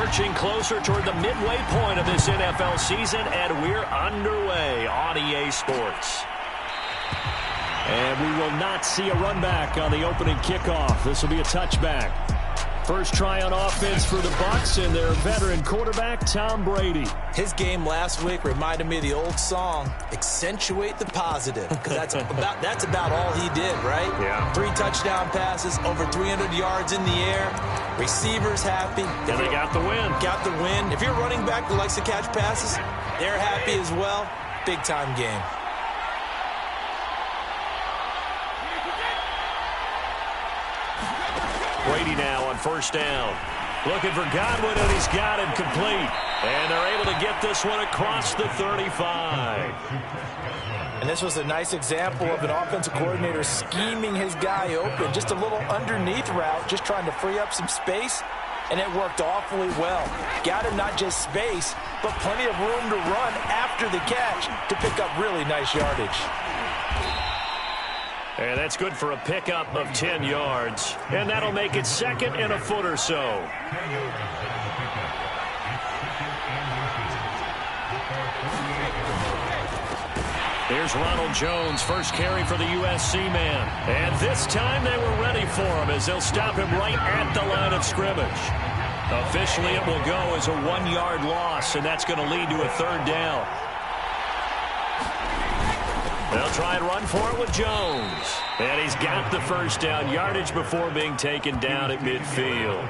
marching closer toward the midway point of this NFL season, and we're underway on EA Sports. And we will not see a run back on the opening kickoff. This will be a touchback. First try on offense for the Bucs and their veteran quarterback, Tom Brady. His game last week reminded me of the old song, accentuate the positive, because that's about all he did, right? Yeah. 3 touchdown passes, over 300 yards in the air, receivers happy. And they got the win. Got the win. If you're a running back that likes to catch passes, they're happy as well. Big-time game. Brady now on first down. Looking for Godwin, and he's got him complete. And they're able to get this one across the 35. And this was a nice example of an offensive coordinator scheming his guy open. Just a little underneath route, just trying to free up some space. And it worked awfully well. Got him not just space, but plenty of room to run after the catch to pick up really nice yardage. And that's good for a pickup of 10 yards. And that'll make it second and a foot or so. Here's Ronald Jones, first carry for the USC man. And this time they were ready for him as they'll stop him right at the line of scrimmage. Officially it will go as a 1-yard loss, and that's going to lead to a third down. They'll try and run for it with Jones. And he's got the first down, yardage before being taken down at midfield.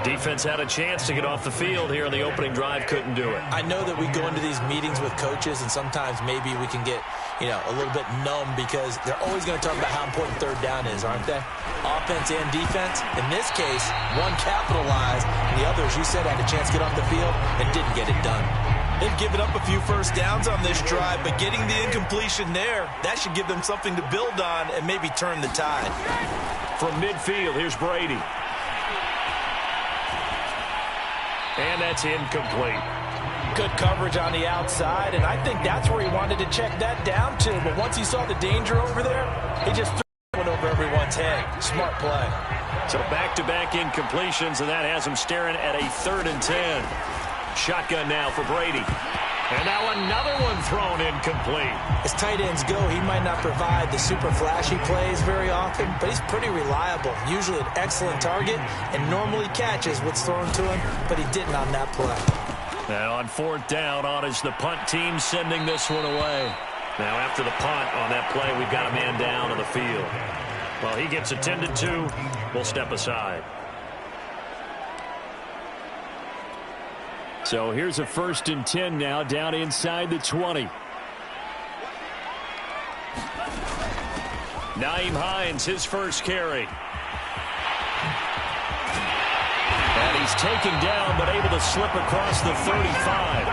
Defense had a chance to get off the field here on the opening drive, couldn't do it. I know that we go into these meetings with coaches, and sometimes maybe we can get, a little bit numb because they're always going to talk about how important third down is, aren't they? Offense and defense. In this case, one capitalized, and the other, as you said, had a chance to get off the field and didn't get it done. They've given up a few first downs on this drive, but getting the incompletion there, that should give them something to build on and maybe turn the tide. From midfield, here's Brady. And that's incomplete. Good coverage on the outside, and I think that's where he wanted to check that down to. But once he saw the danger over there, he just threw it over everyone's head. Smart play. So back-to-back incompletions, and that has him staring at a 3rd and 10. Shotgun now for Brady. And now another one thrown incomplete. As tight ends go, he might not provide the super flashy plays very often, but he's pretty reliable. Usually an excellent target and normally catches what's thrown to him, but he didn't on that play. Now on 4th down, on is the punt team sending this one away. Now after the punt on that play, we've got a man down on the field. Well, he gets attended to. We'll step aside. So here's a 1st and 10 now, down inside the 20. Nyheim Hines, his first carry. And he's taken down, but able to slip across the 35.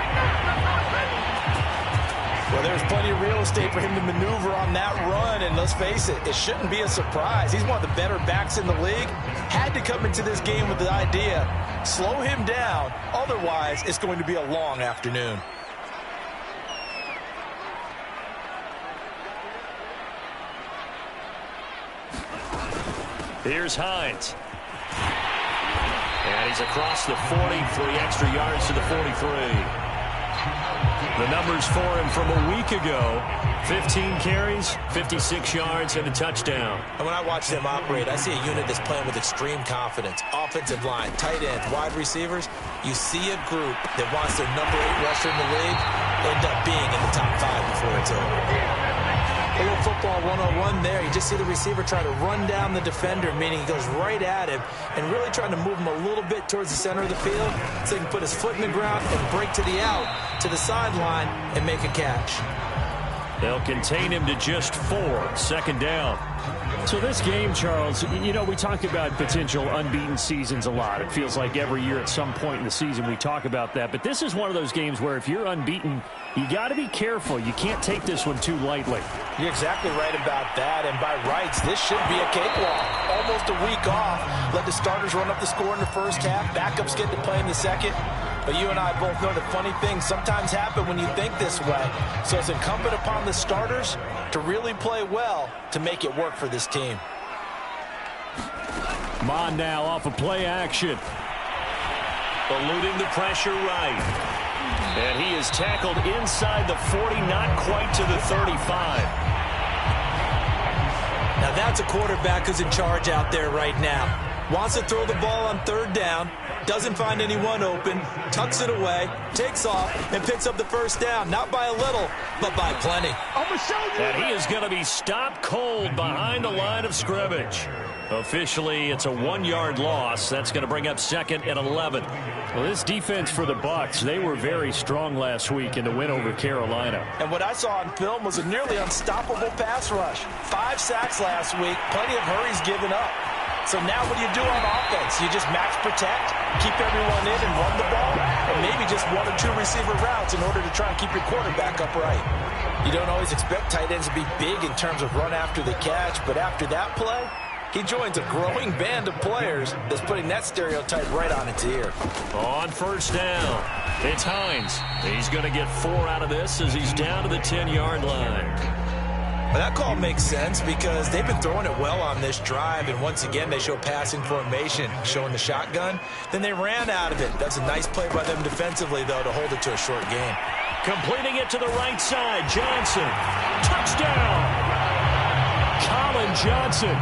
Well, there's plenty of real estate for him to maneuver on that run, and let's face it, it shouldn't be a surprise. He's one of the better backs in the league. Had to come into this game with the idea, slow him down, otherwise it's going to be a long afternoon. Here's Hines. And he's across the 40, 3 extra yards to the 43. The numbers for him from a week ago, 15 carries, 56 yards, and a touchdown. And when I watch them operate, I see a unit that's playing with extreme confidence. Offensive line, tight ends, wide receivers. You see a group that wants their number 8 rusher in the league end up being in the top 5 before it's over. A little football 101 there. You just see the receiver try to run down the defender, meaning he goes right at him and really trying to move him a little bit towards the center of the field so he can put his foot in the ground and break to the out, to the sideline, and make a catch. They'll contain him to just 4, 2nd down. So this game, Charles, we talk about potential unbeaten seasons a lot. It feels like every year at some point in the season we talk about that. But this is one of those games where if you're unbeaten, you got to be careful. You can't take this one too lightly. You're exactly right about that. And by rights, this should be a cakewalk. Almost a week off. Let the starters run up the score in the first half. Backups get to play in the second. But you and I both know the funny things sometimes happen when you think this way. So it's incumbent upon the starters to really play well to make it work for this team. Mon now off of play action. eluding the pressure right. And he is tackled inside the 40, not quite to the 35. Now that's a quarterback who's in charge out there right now. Wants to throw the ball on third down, doesn't find anyone open, tucks it away, takes off, and picks up the first down. Not by a little, but by plenty. And he is going to be stopped cold behind the line of scrimmage. Officially, it's a 1-yard loss. That's going to bring up 2nd and 11. Well, this defense for the Bucs, they were very strong last week in the win over Carolina. And what I saw on film was a nearly unstoppable pass rush. 5 sacks last week, plenty of hurries given up. So now what do you do on offense? You just max protect, keep everyone in and run the ball, and maybe just 1 or 2 receiver routes in order to try and keep your quarterback upright. You don't always expect tight ends to be big in terms of run after the catch, but after that play, he joins a growing band of players that's putting that stereotype right on its ear. On first down, it's Hines. He's going to get 4 out of this as he's down to the 10-yard line. Well, that call makes sense because they've been throwing it well on this drive, and once again they show passing formation, showing the shotgun. Then they ran out of it. That's a nice play by them defensively, though, to hold it to a short game. Completing it to the right side, Johnson. Touchdown! Colin Johnson,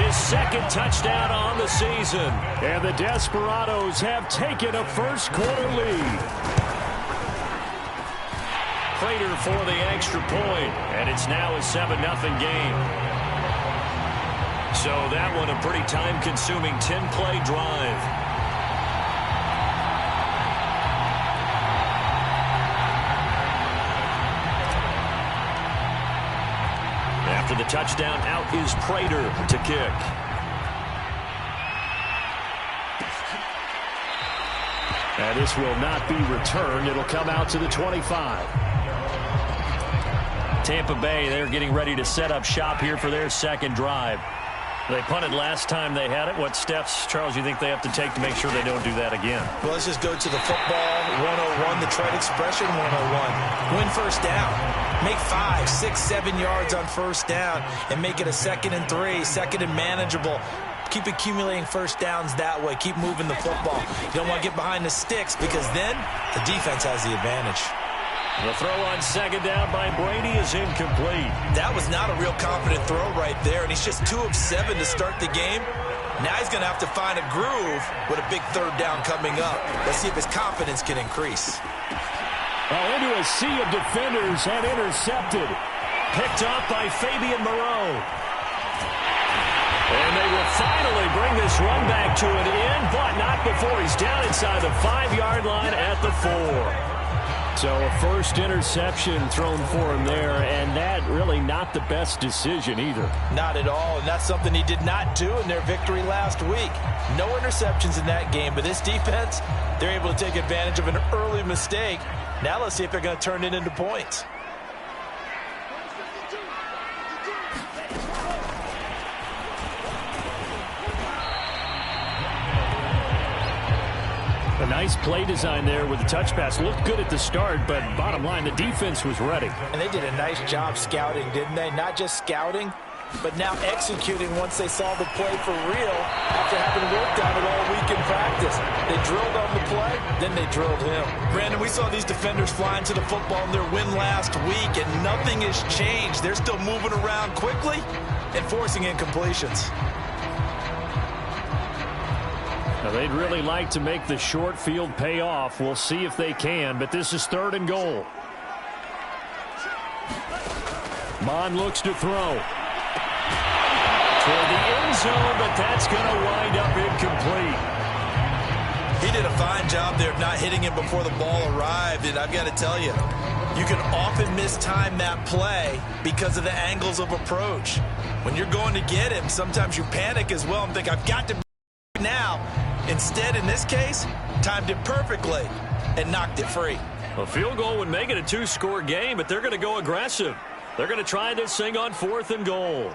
his 2nd touchdown on the season. And the Desperados have taken a first-quarter lead. Prater for the extra point, and it's now a 7-0 game. So that one a pretty time-consuming 10-play drive. After the touchdown, out is Prater to kick. And this will not be returned. It'll come out to the 25. Tampa Bay, they're getting ready to set up shop here for their 2nd drive. They punted last time they had it. What steps, Charles, you think they have to take to make sure they don't do that again? Well, let's just go to the football 101, the trade expression 101. Win first down. Make 5, 6, 7 yards on first down and make it a 2nd and 3, 2nd and manageable. Keep accumulating first downs that way. Keep moving the football. You don't want to get behind the sticks because then the defense has the advantage. The throw on 2nd down by Brady is incomplete. That was not a real confident throw right there, and he's just 2 of 7 to start the game. Now he's going to have to find a groove with a big 3rd down coming up. Let's see if his confidence can increase. Well, into a sea of defenders and intercepted. Picked off by Fabian Moreau. And they will finally bring this run back to an end, but not before he's down inside the 5-yard line at the 4. So a first interception thrown for him there, and that really not the best decision either. Not at all, and that's something he did not do in their victory last week. No interceptions in that game, but this defense, they're able to take advantage of an early mistake. Now let's see if they're going to turn it into points. A nice play design there with the touch pass. Looked good at the start, but bottom line, the defense was ready. And they did a nice job scouting, didn't they? Not just scouting, but now executing once they saw the play for real after having worked on it all week in practice. They drilled on the play, then they drilled him. Brandon, we saw these defenders flying to the football in their win last week, and nothing has changed. They're still moving around quickly and forcing incompletions. Now, they'd really like to make the short field pay off. We'll see if they can, but this is 3rd and goal. Mon looks to throw. Toward the end zone, but that's going to wind up incomplete. He did a fine job there of not hitting him before the ball arrived, and I've got to tell you, you can often mistime that play because of the angles of approach. When you're going to get him, sometimes you panic as well and think, I've got to be now. Instead, in this case, timed it perfectly and knocked it free. A field goal would make it a 2-score game, but they're going to go aggressive. They're going to try this thing on 4th and goal.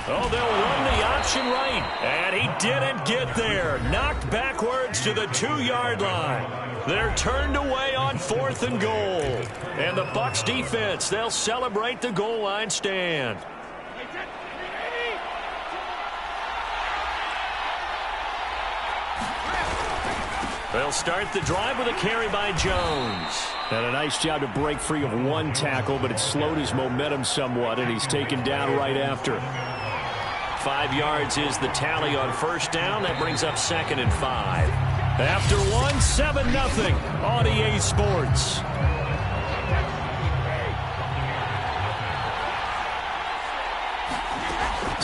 Oh, they'll run the option right. And he didn't get there. Knocked backwards to the 2-yard line. They're turned away on 4th and goal. And the Bucs defense, they'll celebrate the goal line stand. They'll start the drive with a carry by Jones. And a nice job to break free of one tackle, but it slowed his momentum somewhat, and he's taken down right after. 5 yards is the tally on first down. That brings up 2nd and 5. After 1, 7-0 on EA Sports.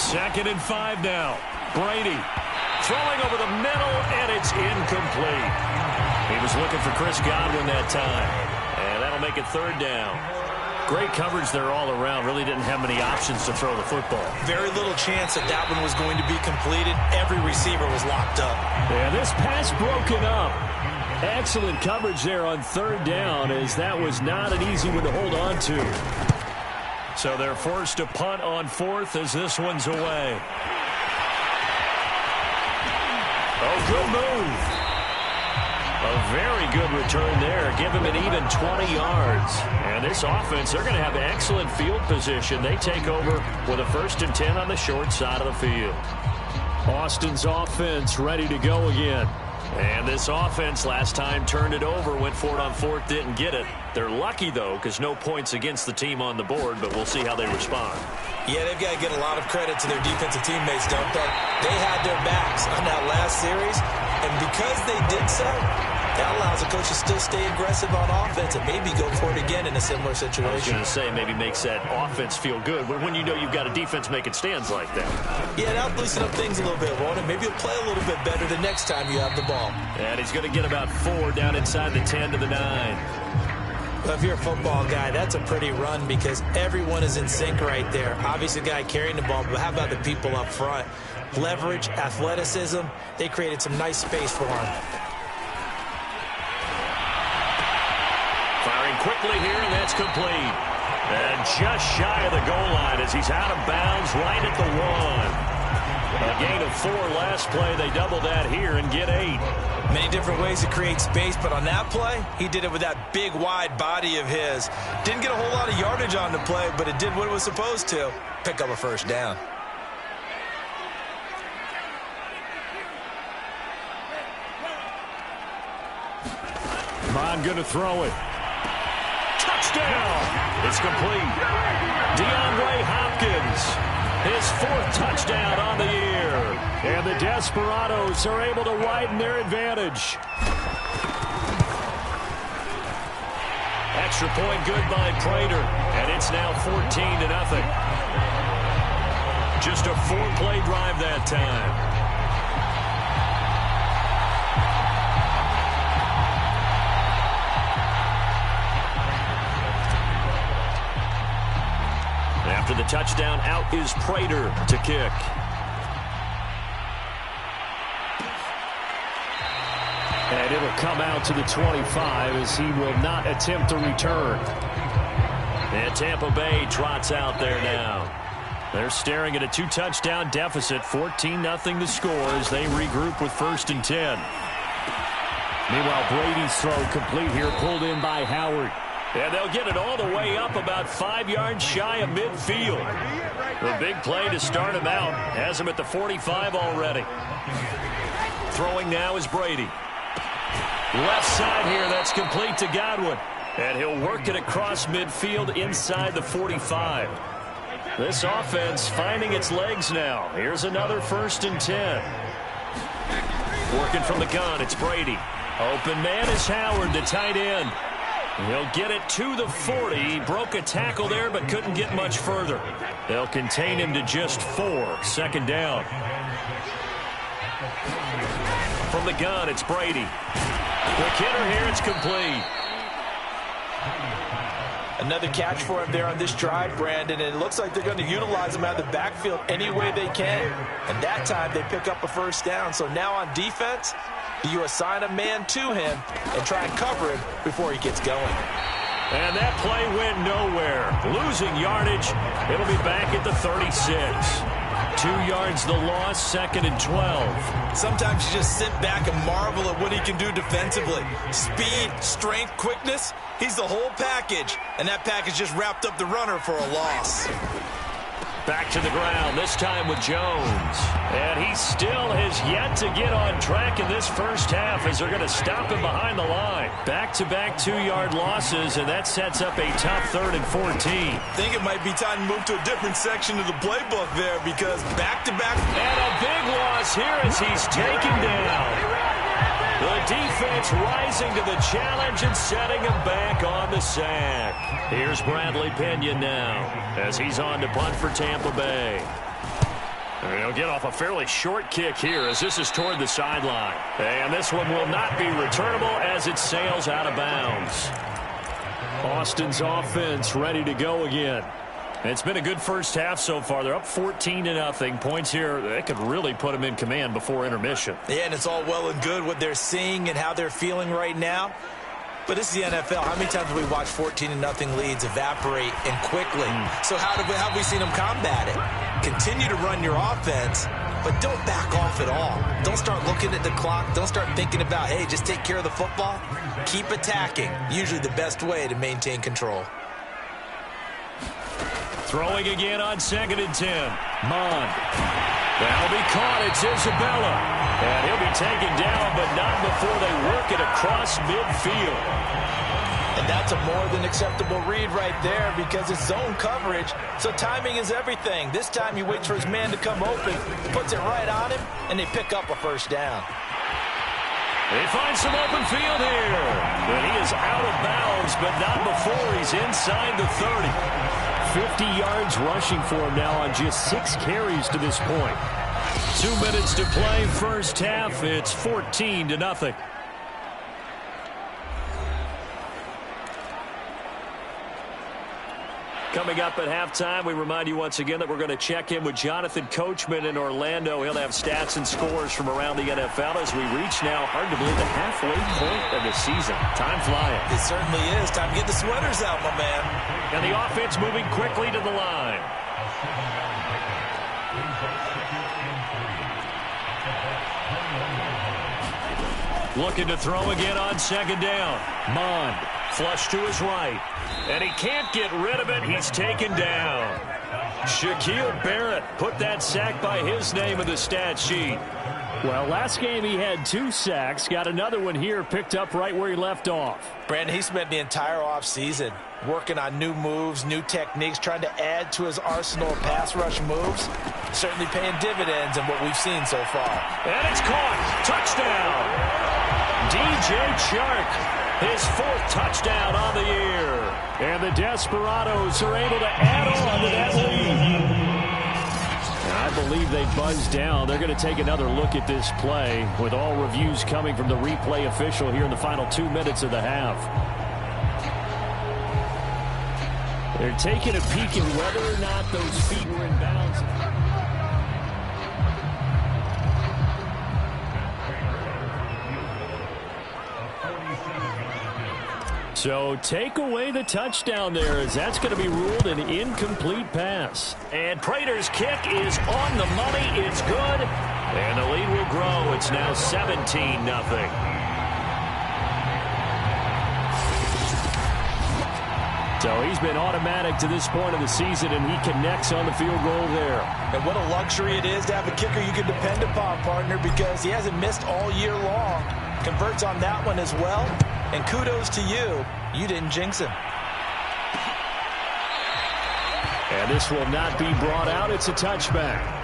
Second and 5 now. Brady throwing over the middle, and it's incomplete. He was looking for Chris Godwin that time, and that'll make it 3rd down. Great coverage there all around. Really didn't have many options to throw the football. Very little chance that one was going to be completed. Every receiver was locked up. Yeah, this pass broken up. Excellent coverage there on 3rd down, as that was not an easy one to hold on to. So they're forced to punt on 4th as this one's away. Oh, good move. A very good return there. Give him an even 20 yards. And this offense, they're going to have excellent field position. They take over with a 1st and 10 on the short side of the field. Austin's offense ready to go again. And this offense last time turned it over, went for it on 4th, didn't get it. They're lucky, though, because no points against the team on the board, but we'll see how they respond. Yeah, they've got to get a lot of credit to their defensive teammates, don't they? They had their backs on that last series, and because they did so, that allows the coach to still stay aggressive on offense and maybe go for it again in a similar situation. I was going to say, maybe makes that offense feel good, but when you know you've got a defense making stands like that. Yeah, that'll loosen up things a little bit, won't it? Maybe you'll play a little bit better the next time you have the ball. And he's going to get about 4 down inside the 10 to the 9. Well, if you're a football guy, that's a pretty run because everyone is in sync right there. Obviously, the guy carrying the ball, but how about the people up front? Leverage, athleticism, they created some nice space for him. Firing quickly here, and that's complete. And just shy of the goal line as he's out of bounds right at the 1. A gain of 4 last play. They double that here and get 8. Many different ways to create space, but on that play, he did it with that big, wide body of his. Didn't get a whole lot of yardage on the play, but it did what it was supposed to. Pick up a 1st down. Vaughn going to throw it. Touchdown! It's complete. DeAndre Hopkins, his 4th touchdown on the year. And the Desperados are able to widen their advantage. Extra point good by Prater, and it's now 14-0. Just a 4-play drive that time. After the touchdown, out is Prater to kick. And it'll come out to the 25 as he will not attempt to return. And Tampa Bay trots out there now. They're staring at a 2-touchdown deficit, 14-0 the score as they regroup with 1st and 10. Meanwhile, Brady's throw complete here, pulled in by Howard. And they'll get it all the way up about 5 yards shy of midfield. The big play to start him out has him at the 45 already. Throwing now is Brady. Left side here, that's complete to Godwin. And he'll work it across midfield inside the 45. This offense finding its legs now. Here's another 1st and 10. Working from the gun, it's Brady. Open man is Howard, the tight end. He'll get it to the 40. He broke a tackle there, but couldn't get much further. They'll contain him to just 4. 2nd down. From the gun, it's Brady. Quick hitter here, it's complete. Another catch for him there on this drive, Brandon, and it looks like they're going to utilize him out of the backfield any way they can. And that time they pick up a 1st down. So now on defense, you assign a man to him and try and cover him before he gets going. And that play went nowhere. Losing yardage. It'll be back at the 36. 2 yards the loss, 2nd and 12. Sometimes you just sit back and marvel at what he can do defensively. Speed, strength, quickness. He's the whole package. And that package just wrapped up the runner for a loss. Back to the ground, this time with Jones. And he still has yet to get on track in this first half as they're going to stop him behind the line. Back-to-back 2-yard losses, and that sets up a tough 3rd and 14. I think it might be time to move to a different section of the playbook there because back-to-back. And a big loss here as he's taken down. The defense rising to the challenge and setting him back on the sack. Here's Bradley Pinion now as he's on to punt for Tampa Bay. And he'll get off a fairly short kick here as this is toward the sideline. And this one will not be returnable as it sails out of bounds. Austin's offense ready to go again. It's been a good first half so far. They're up 14-0. Points here, that could really put them in command before intermission. Yeah, and it's all well and good what they're seeing and how they're feeling right now. But this is the NFL. How many times have we watched 14-0 leads evaporate and quickly? So how have we seen them combat it? Continue to run your offense, but don't back off at all. Don't start looking at the clock. Don't start thinking about, hey, just take care of the football. Keep attacking. Usually the best way to maintain control. Throwing again on 2nd and 10. Mond. That'll be caught. It's Isabella. And he'll be taken down, but not before they work it across midfield. And that's a more than acceptable read right there because it's zone coverage, so timing is everything. This time he waits for his man to come open, puts it right on him, and they pick up a first down. They find some open field here. But he is out of bounds, but not before he's inside the 30. 50 yards rushing for him now on just 6 carries to this point. 2 minutes to play, first half. It's 14-0. Coming up at halftime, we remind you once again that we're going to check in with Jonathan Coachman in Orlando. He'll have stats and scores from around the NFL as we reach now, hard to believe, the halfway point of the season. Time flying. It certainly is. Time to get the sweaters out, my man. And the offense moving quickly to the line. Looking to throw again on 2nd down. Mond, flush to his right. And he can't get rid of it. He's taken down. Shaquille Barrett put that sack by his name in the stat sheet. Well, last game he had 2 sacks. Got another one here picked up right where he left off. Brandon, he spent the entire offseason working on new moves, new techniques, trying to add to his arsenal of pass rush moves. Certainly paying dividends in what we've seen so far. And it's caught. Touchdown. DJ Chark, his 4th touchdown on the year. And the Desperados are able to add on to that lead. I believe they buzzed down. They're going to take another look at this play with all reviews coming from the replay official here in the final 2 minutes of the half. They're taking a peek at whether or not those feet were in bounds. So take away the touchdown there as that's going to be ruled an incomplete pass. And Prater's kick is on the money. It's good. And the lead will grow. It's now 17-0. So he's been automatic to this point of the season, and he connects on the field goal there. And what a luxury it is to have a kicker you can depend upon, partner, because he hasn't missed all year long. Converts on that one as well. And kudos to you. You didn't jinx him. And this will not be brought out. It's a touchback.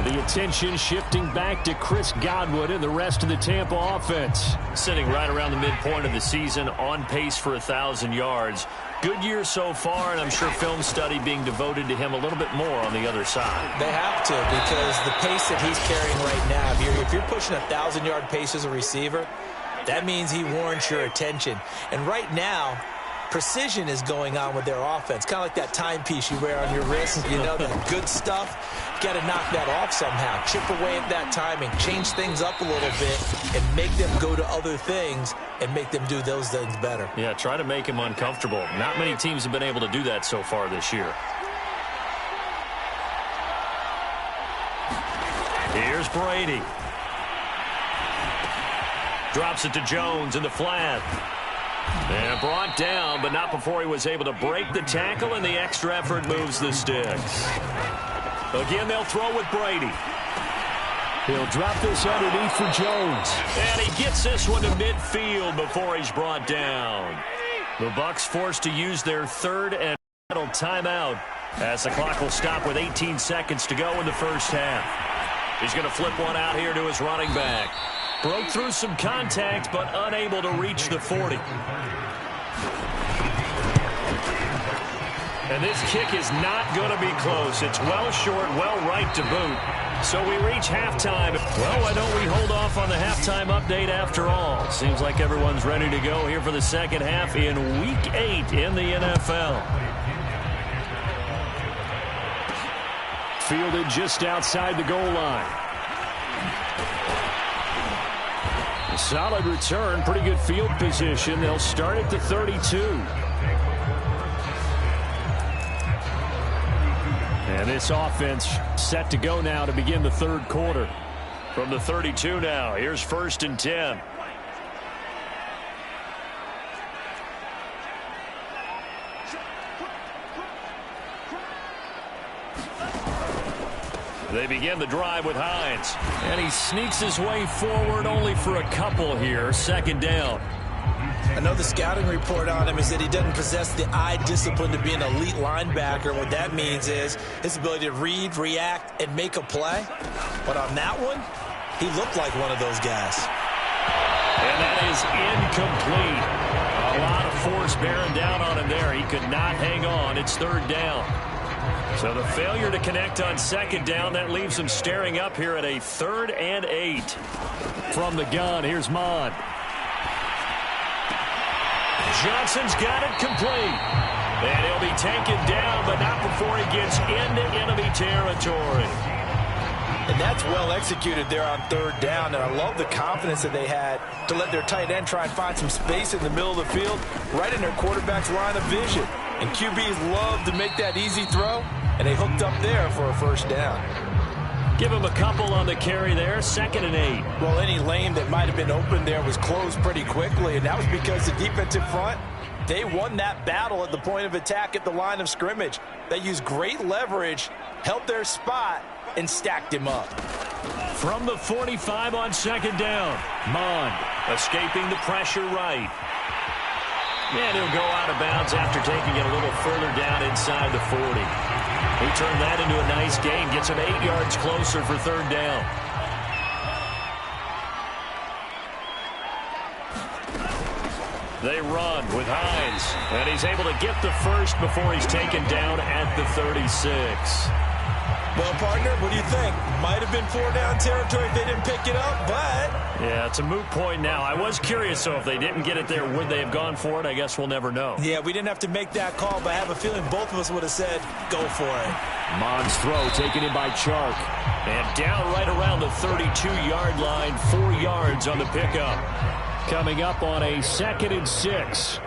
The attention shifting back to Chris Godwin and the rest of the Tampa offense. Sitting right around the midpoint of the season, on pace for 1,000 yards. Good year so far, and I'm sure film study being devoted to him a little bit more on the other side. They have to, because the pace that he's carrying right now, if you're pushing 1,000-yard pace as a receiver, that means he warrants your attention. And right now, precision is going on with their offense. Kind of like that timepiece you wear on your wrist. You know, that good stuff. You got to knock that off somehow. Chip away at that timing. Change things up a little bit and make them go to other things and make them do those things better. Yeah, try to make him uncomfortable. Not many teams have been able to do that so far this year. Here's Brady. Drops it to Jones in the flat. And brought down, but not before he was able to break the tackle, and the extra effort moves the sticks. Again, they'll throw with Brady. He'll drop this underneath for Jones. And he gets this one to midfield before he's brought down. The Bucs forced to use their third and final timeout as the clock will stop with 18 seconds to go in the first half. He's going to flip one out here to his running back. Broke through some contact, but unable to reach the 40. And this kick is not going to be close. It's well short, well right to boot. So we reach halftime. Well, why don't we hold off on the halftime update after all? Seems like everyone's ready to go here for the second half in Week 8 in the NFL. Fielded just outside the goal line. A solid return, pretty good field position. They'll start at the 32. And this offense set to go now to begin the third quarter. From the 32 now, here's 1st and 10. They begin the drive with Hines. And he sneaks his way forward only for a couple here. 2nd down. I know the scouting report on him is that he doesn't possess the eye discipline to be an elite linebacker. What that means is his ability to read, react, and make a play. But on that one, he looked like one of those guys. And that is incomplete. A lot of force bearing down on him there. He could not hang on. It's 3rd down. So the failure to connect on 2nd down, that leaves him staring up here at a 3rd and 8. From the gun, here's Mond. Johnson's got it complete. And he'll be taken down, but not before he gets into enemy territory. And that's well executed there on 3rd down. And I love the confidence that they had to let their tight end try and find some space in the middle of the field, right in their quarterback's line of vision. And QBs love to make that easy throw, and they hooked up there for a 1st down. Give him a couple on the carry there, 2nd and 8. Well, any lane that might have been open there was closed pretty quickly, and that was because the defensive front, they won that battle at the point of attack at the line of scrimmage. They used great leverage, held their spot, and stacked him up. From the 45 on 2nd down, Mond escaping the pressure right. And he'll go out of bounds after taking it a little further down inside the 40. He turned that into a nice gain, gets him 8 yards closer for 3rd down. They run with Hines, and he's able to get the first before he's taken down at the 36. Well, partner, what do you think? Might have been 4-down territory if they didn't pick it up, but... Yeah, it's a moot point now. I was curious, so if they didn't get it there, would they have gone for it? I guess we'll never know. Yeah, we didn't have to make that call, but I have a feeling both of us would have said, go for it. Mond's throw taken in by Chark. And down right around the 32-yard line, 4 yards on the pickup. Coming up on a 2nd and 6.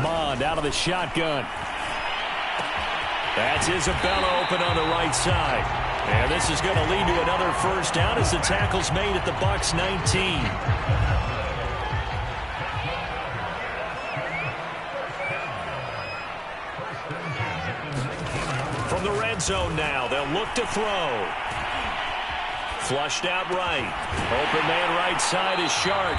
Mond out of the shotgun. That's Isabella open on the right side. And this is going to lead to another 1st down as the tackle's made at the Bucs 19. From the red zone now, they'll look to throw. Flushed out right. Open man right side is Shark.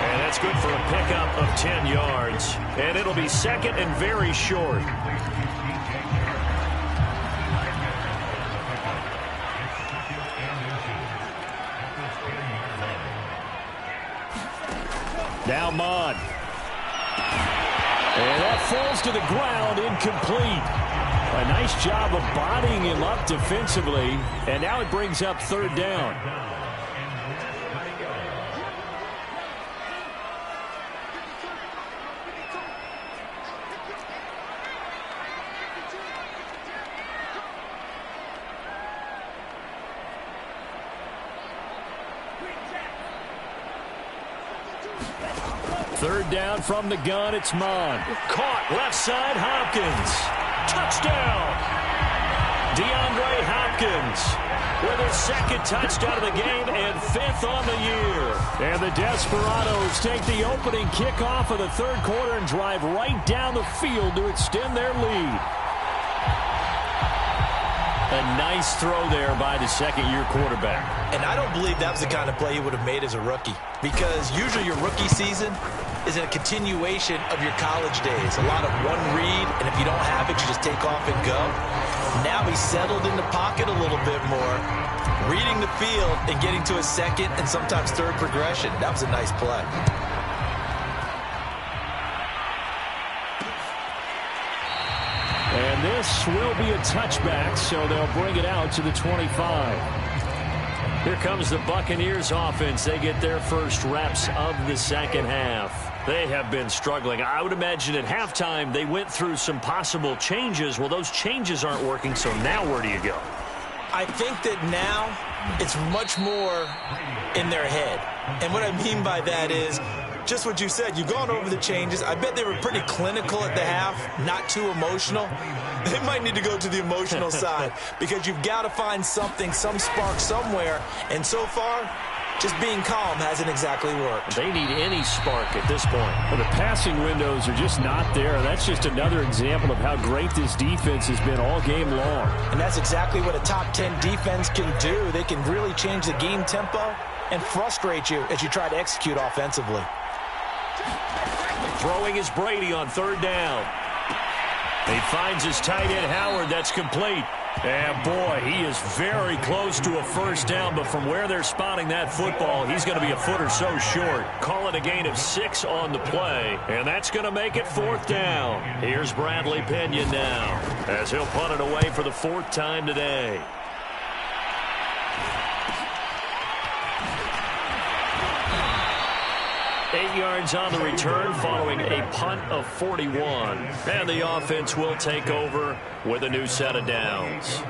And that's good for a pickup of 10 yards. And it'll be 2nd and very short. Now Mond. And that falls to the ground, incomplete. A nice job of bodying him up defensively. And now it brings up 3rd down. Third down from the gun, it's Mond. Caught left side, Hopkins. Touchdown. DeAndre Hopkins with his second touchdown of the game and 5th on the year. And the Desperados take the opening kickoff of the third quarter and drive right down the field to extend their lead. A nice throw there by the second-year quarterback. And I don't believe that was the kind of play he would have made as a rookie, because usually your rookie season is a continuation of your college days. A lot of one read, and if you don't have it, you just take off and go. Now he's settled in the pocket a little bit more, reading the field and getting to a second and sometimes third progression. That was a nice play. And this will be a touchback, so they'll bring it out to the 25. Here comes the Buccaneers offense. They get their first reps of the second half. They have been struggling. I would imagine at halftime they went through some possible changes. Well, those changes aren't working, so now where do you go? I think that now it's much more in their head. And what I mean by that is just what you said. You've gone over the changes. I bet they were pretty clinical at the half, not too emotional. They might need to go to the emotional side, because you've got to find something, some spark somewhere. And so far, just being calm hasn't exactly worked. They need any spark at this point. Well, the passing windows are just not there. That's just another example of how great this defense has been all game long. And that's exactly what a top 10 defense can do. They can really change the game tempo and frustrate you as you try to execute offensively. Throwing is Brady on third down. He finds his tight end Howard. That's complete. And, boy, he is very close to a first down, but from where they're spotting that football, he's going to be a foot or so short. Call it a gain of 6 on the play, and that's going to make it 4th down. Here's Bradley Pinion now as he'll punt it away for the 4th time today. Eight yards on the return following a punt of 41. And the offense will take over with a new set of downs.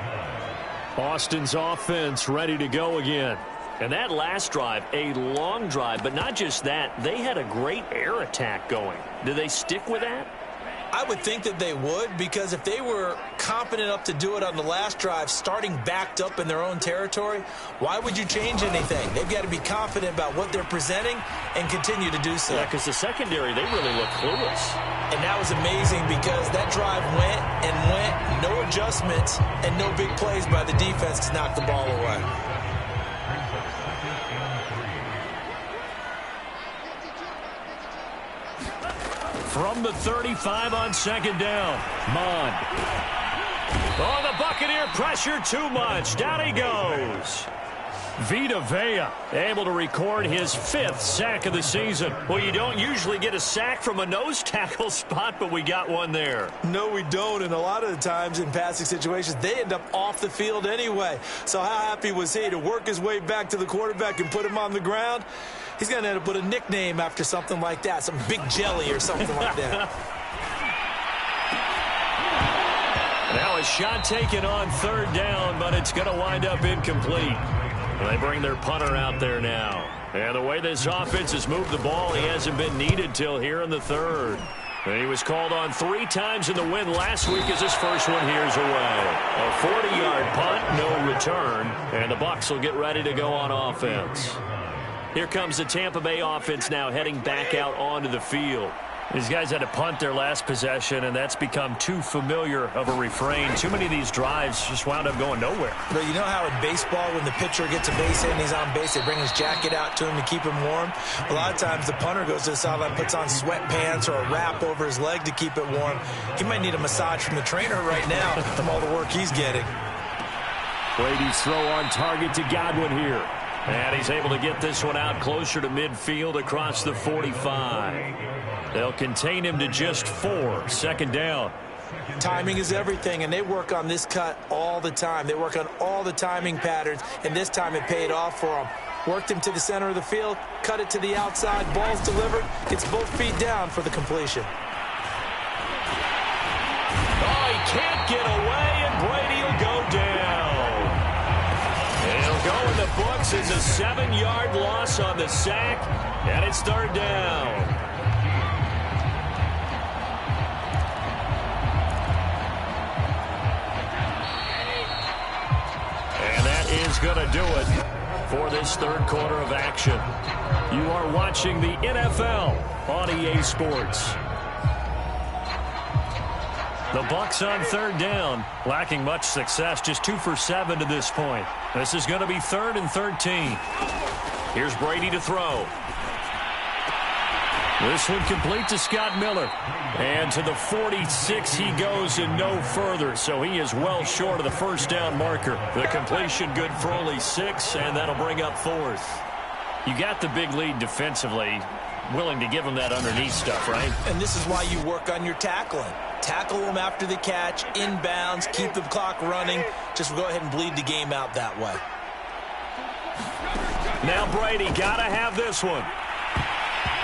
Austin's offense ready to go again. And that last drive, a long drive, but not just that, they had a great air attack going. Do they stick with that? I would think that they would, because if they were confident enough to do it on the last drive, starting backed up in their own territory, why would you change anything? They've got to be confident about what they're presenting and continue to do so. Yeah, because the secondary, they really look clueless. And that was amazing, because that drive went and went, no adjustments and no big plays by the defense to knock the ball away. From the 35 on second down, Mond. Oh, the Buccaneer pressure too much. Down he goes. Vita Vea able to record his 5th sack of the season. Well, you don't usually get a sack from a nose tackle spot, but we got one there. No, we don't, and a lot of the times in passing situations, they end up off the field anyway. So how happy was he to work his way back to the quarterback and put him on the ground? He's going to end up with a nickname after something like that, some Big Jelly or something like that. Now a shot taken on third down, but it's going to wind up incomplete. They bring their punter out there now. And the way this offense has moved the ball, he hasn't been needed till here in the third. And he was called on 3 times in the win last week as his first one here's away. A 40-yard punt, no return, and the Bucs will get ready to go on offense. Here comes the Tampa Bay offense now heading back out onto the field. These guys had to punt their last possession, and that's become too familiar of a refrain. Too many of these drives just wound up going nowhere. But you know how in baseball, when the pitcher gets a base hit and he's on base, they bring his jacket out to him to keep him warm? A lot of times the punter goes to the sideline, puts on sweatpants or a wrap over his leg to keep it warm. He might need a massage from the trainer right now from all the work he's getting. Brady's throw on target to Godwin here. And he's able to get this one out closer to midfield across the 45. They'll contain him to just 4. Second down. Timing is everything, and they work on this cut all the time. They work on all the timing patterns, and this time it paid off for them. Worked him to the center of the field, cut it to the outside, ball's delivered. It's both feet down for the completion. Oh, he can't get away, and Brady will go down. He'll go in the books as a 7-yard loss on the sack, and it's third down. going to do it for this third quarter of action. You are watching the NFL on EA Sports. The Bucs on third down, lacking much success, just 2 for 7 to this point. This is going to be 3rd and 13. Here's Brady to throw. This one complete to Scott Miller. And to the 46 he goes and no further, so he is well short of the first down marker. The completion good for only 6, and that'll bring up 4th. You got the big lead defensively, willing to give him that underneath stuff, right? And this is why you work on your tackling. Tackle them after the catch, inbounds, keep the clock running. Just go ahead and bleed the game out that way. Now Brady got to have this one.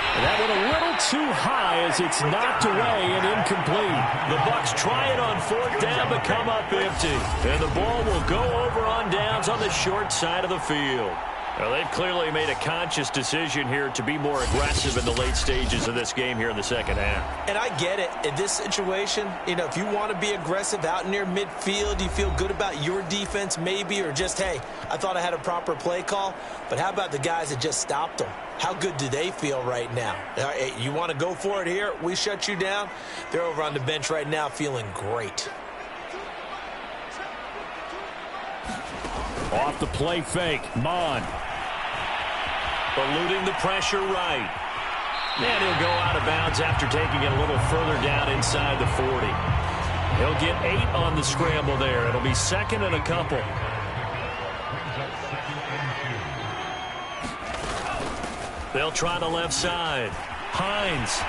And that one a little too high as it's knocked away and incomplete. The Bucs try it on 4th down but come up empty. And the ball will go over on downs on the short side of the field. Well, they've clearly made a conscious decision here to be more aggressive in the late stages of this game here in the second half. And I get it. In this situation, if you want to be aggressive out near midfield, you feel good about your defense maybe, or just, hey, I thought I had a proper play call. But how about the guys that just stopped them? How good do they feel right now? Hey, you want to go for it here? We shut you down? They're over on the bench right now feeling great. Off the play fake, Mon. Eluding the pressure right. And he'll go out of bounds after taking it a little further down inside the 40. He'll get 8 on the scramble there. It'll be 2nd and a couple. They'll try the left side. Hines.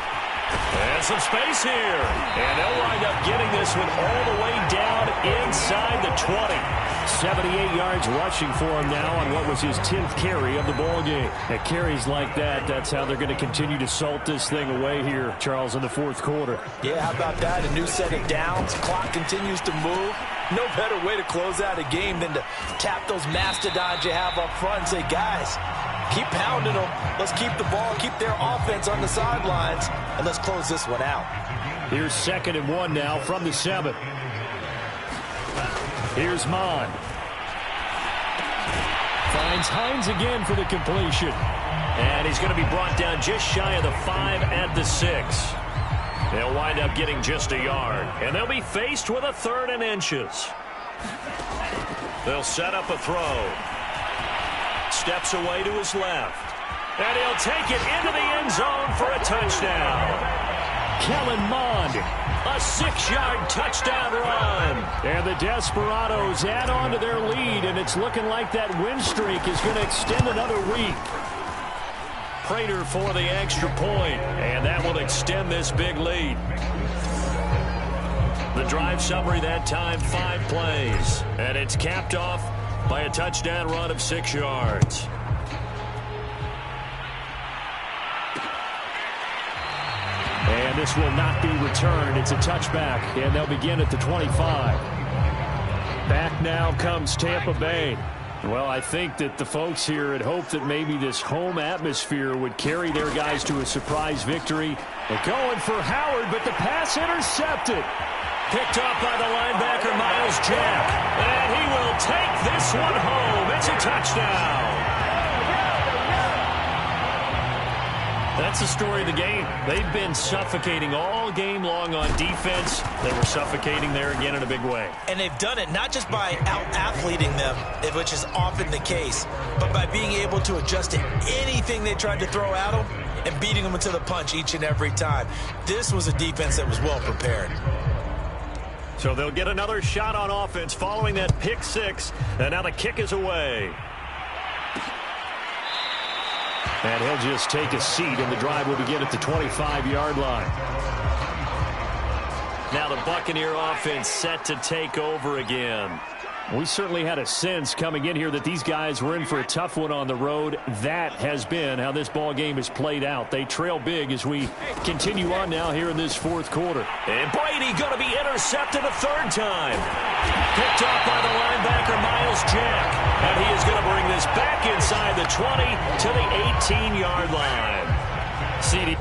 And some space here. And they'll wind up getting this one all the way down inside the 20. 78 yards rushing for him now on what was his 10th carry of the ball game. At carries like that, that's how they're going to continue to salt this thing away here, Charles, in the 4th quarter. Yeah, how about that? A new set of downs. Clock continues to move. No better way to close out a game than to tap those mastodons you have up front and say, guys, keep pounding them. Let's keep the ball, keep their offense on the sidelines, and let's close this one out. Here's 2nd and 1 now from the 7. Here's Mon. Finds Hines again for the completion. And he's going to be brought down just shy of the 5 at the 6. They'll wind up getting just a yard. And they'll be faced with a 3rd and inches. They'll set up a throw. Steps away to his left. And he'll take it into the end zone for a touchdown. Kellen Mond. A 6-yard touchdown run. And the Desperados add on to their lead, and it's looking like that win streak is going to extend another week. Prater for the extra point, and that will extend this big lead. The drive summary that time, 5 plays. And it's capped off by a touchdown run of 6 yards. And this will not be returned. It's a touchback, and they'll begin at the 25. Back now comes Tampa Bay. Well, I think that the folks here had hoped that maybe this home atmosphere would carry their guys to a surprise victory. They're going for Howard, but the pass intercepted. Picked up by the linebacker, Miles Jack. And he will take this one home. It's a touchdown. That's the story of the game. They've been suffocating all game long on defense. They were suffocating there again in a big way. And they've done it not just by out-athleting them, which is often the case, but by being able to adjust to anything they tried to throw at them and beating them into the punch each and every time. This was a defense that was well prepared. So they'll get another shot on offense following that pick 6. And now the kick is away. And he'll just take a seat, and the drive will begin at the 25-yard line. Now the Buccaneer offense set to take over again. We certainly had a sense coming in here that these guys were in for a tough one on the road. That has been how this ball game has played out. They trail big as we continue on now here in this 4th quarter. And Brady going to be intercepted a 3rd time. Picked off by the linebacker, Miles Jack. And he is going to bring this back inside the 20 to the 18-yard line. CD.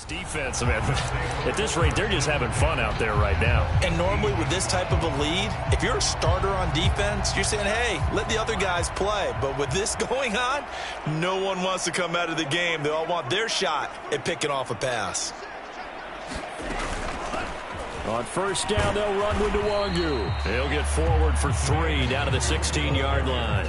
Defense, man. At this rate, they're just having fun out there right now. And normally with this type of a lead, if you're a starter on defense, you're saying, hey, let the other guys play. But with this going on, no one wants to come out of the game. They all want their shot at picking off a pass. On first down, they'll run with Nwangu. He'll get forward for 3 down to the 16-yard line.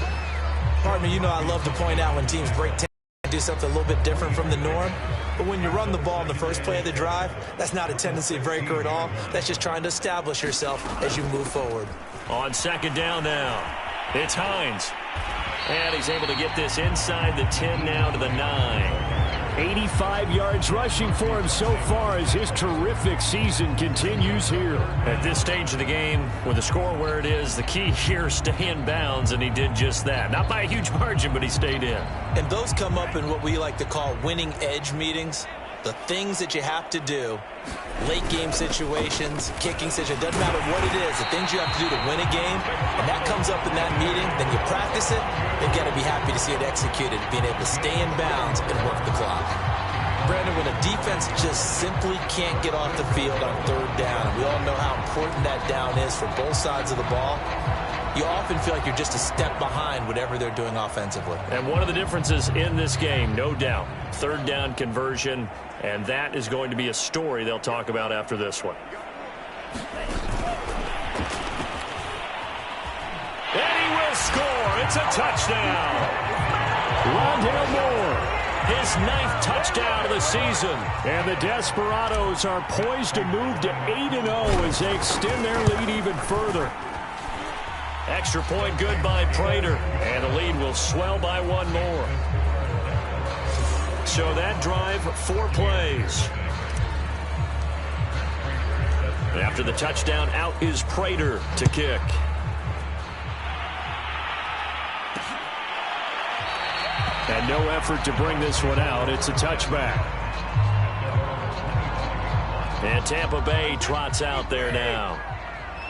Pardon me, you know I love to point out when teams break 10 and do something a little bit different from the norm. But when you run the ball in the first play of the drive, that's not a tendency breaker at all. That's just trying to establish yourself as you move forward. On second down now, it's Hines. And he's able to get this inside the 10 now to the 9. 85 yards rushing for him so far as his terrific season continues here. At this stage of the game, with the score where it is, the key here is stay in bounds, and he did just that. Not by a huge margin, but he stayed in. And those come up in what we like to call winning edge meetings. The things that you have to do, late game situations, kicking situations, doesn't matter what it is, the things you have to do to win a game, and that comes up in that meeting, then you practice it, you've got to be happy to see it executed, being able to stay in bounds and work the clock. Brandon, when a defense just simply can't get off the field on third down, and we all know how important that down is for both sides of the ball, you often feel like you're just a step behind whatever they're doing offensively. And one of the differences in this game, no doubt, third down conversion, and that is going to be a story they'll talk about after this one. And he will score. It's a touchdown. Rondale Moore, his 9th touchdown of the season. And the Desperados are poised to move to 8-0 as they extend their lead even further. Extra point good by Prater, and the lead will swell by 1 more. So that drive, 4 plays. After the touchdown, out is Prater to kick. And no effort to bring this one out. It's a touchback. And Tampa Bay trots out there now.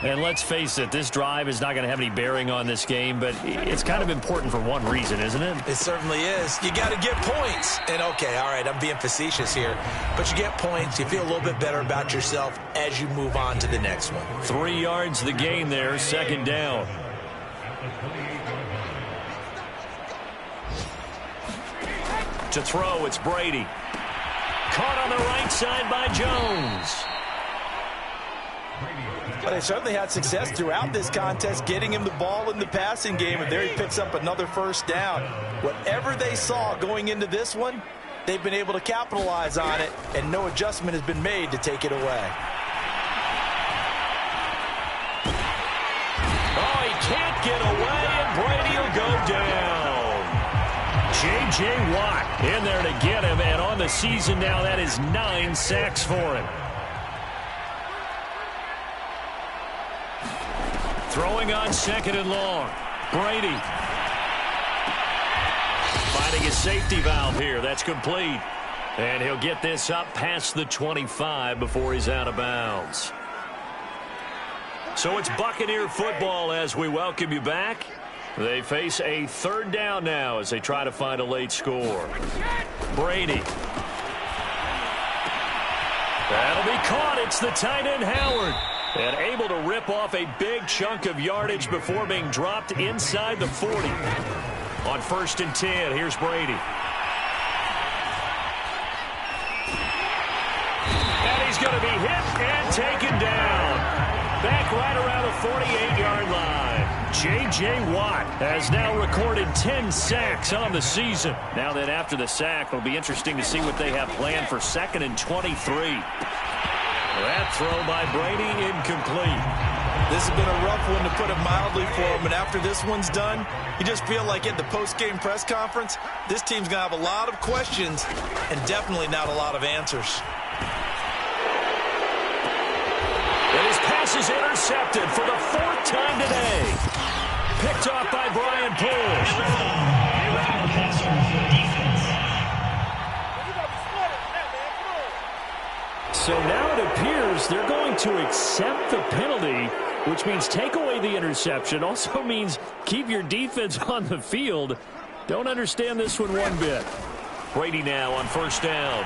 And let's face it, this drive is not going to have any bearing on this game, but it's kind of important for one reason, isn't it? It certainly is. You got to get points. And, okay, all right, I'm being facetious here. But you get points. You feel a little bit better about yourself as you move on to the next one. 3 yards the gain there, second down. To throw, it's Brady. Caught on the right side by Jones. But they certainly had success throughout this contest, getting him the ball in the passing game, and there he picks up another first down. Whatever they saw going into this one, they've been able to capitalize on it, and no adjustment has been made to take it away. Oh, he can't get away, and Brady will go down. J.J. Watt in there to get him, and on the season now, that is 9 sacks for him. Throwing on second and long. Brady. Finding his safety valve here. That's complete. And he'll get this up past the 25 before he's out of bounds. So it's Buccaneer football as we welcome you back. They face a third down now as they try to find a late score. Brady. That'll be caught. It's the tight end, Howard. And able to rip off a big chunk of yardage before being dropped inside the 40. On first and 10, here's Brady. And he's going to be hit and taken down. Back right around the 48-yard line. J.J. Watt has now recorded 10 sacks on the season. Now then, after the sack, it'll be interesting to see what they have planned for second and 23. That throw by Brady, incomplete. This has been a rough one, to put it mildly, for him. And after this one's done, you just feel like at the post-game press conference, this team's going to have a lot of questions and definitely not a lot of answers. And his pass is intercepted for the 4th time today. Picked off by Brian Poole. So now it appears they're going to accept the penalty, which means take away the interception. Also means keep your defense on the field. Don't understand this one bit. Brady now on first down.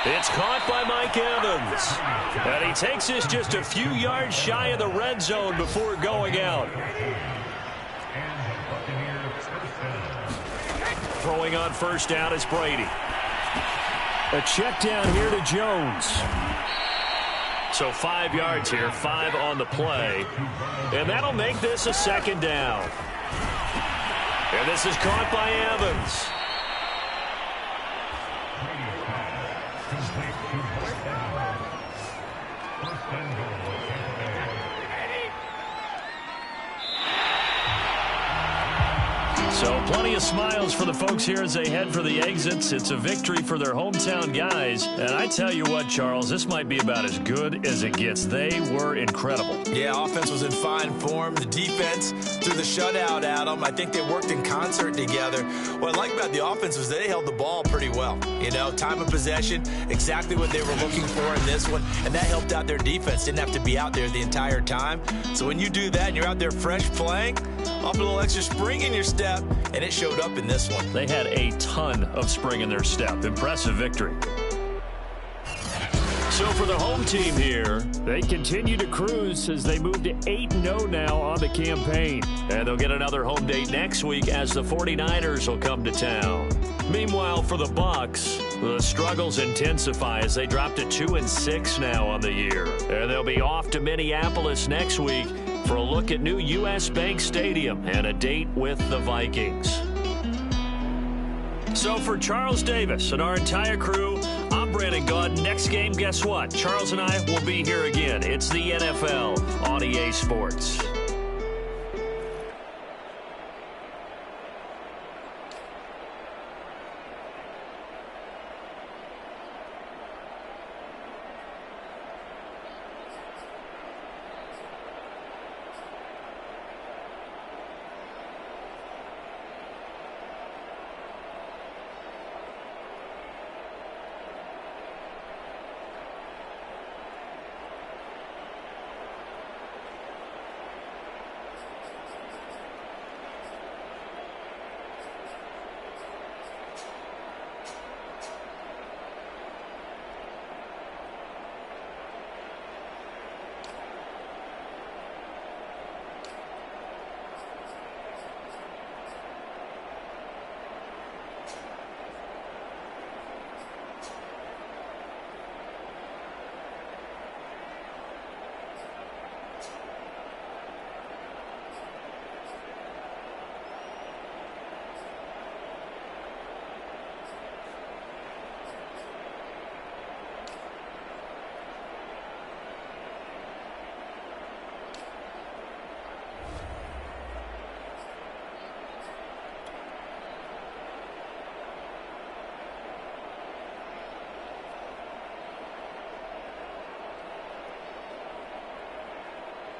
It's caught by Mike Evans. And he takes this just a few yards shy of the red zone before going out. Throwing on first down is Brady. A check down here to Jones. So 5 yards here, 5 on the play. And that'll make this a second down. And this is caught by Evans. So plenty of smiles for the folks here as they head for the exits. It's a victory for their hometown guys. And I tell you what, Charles, this might be about as good as it gets. They were incredible. Yeah, offense was in fine form. The defense threw the shutout at them. I think they worked in concert together. What I like about the offense was they held the ball pretty well. You know, time of possession, exactly what they were looking for in this one. And that helped out their defense. Didn't have to be out there the entire time. So when you do that and you're out there fresh playing, off a little extra spring in your step, and it showed up in this one. They had a ton of spring in their step. Impressive victory. So for the home team here, they continue to cruise as they move to 8-0 now on the campaign. And they'll get another home date next week as the 49ers will come to town. Meanwhile, for the Bucs, the struggles intensify as they drop to 2-6 now on the year. And they'll be off to Minneapolis next week for a look at new U.S. Bank Stadium and a date with the Vikings. So for Charles Davis and our entire crew, I'm Brandon Gaudin. Next game, guess what? Charles and I will be here again. It's the NFL on EA Sports.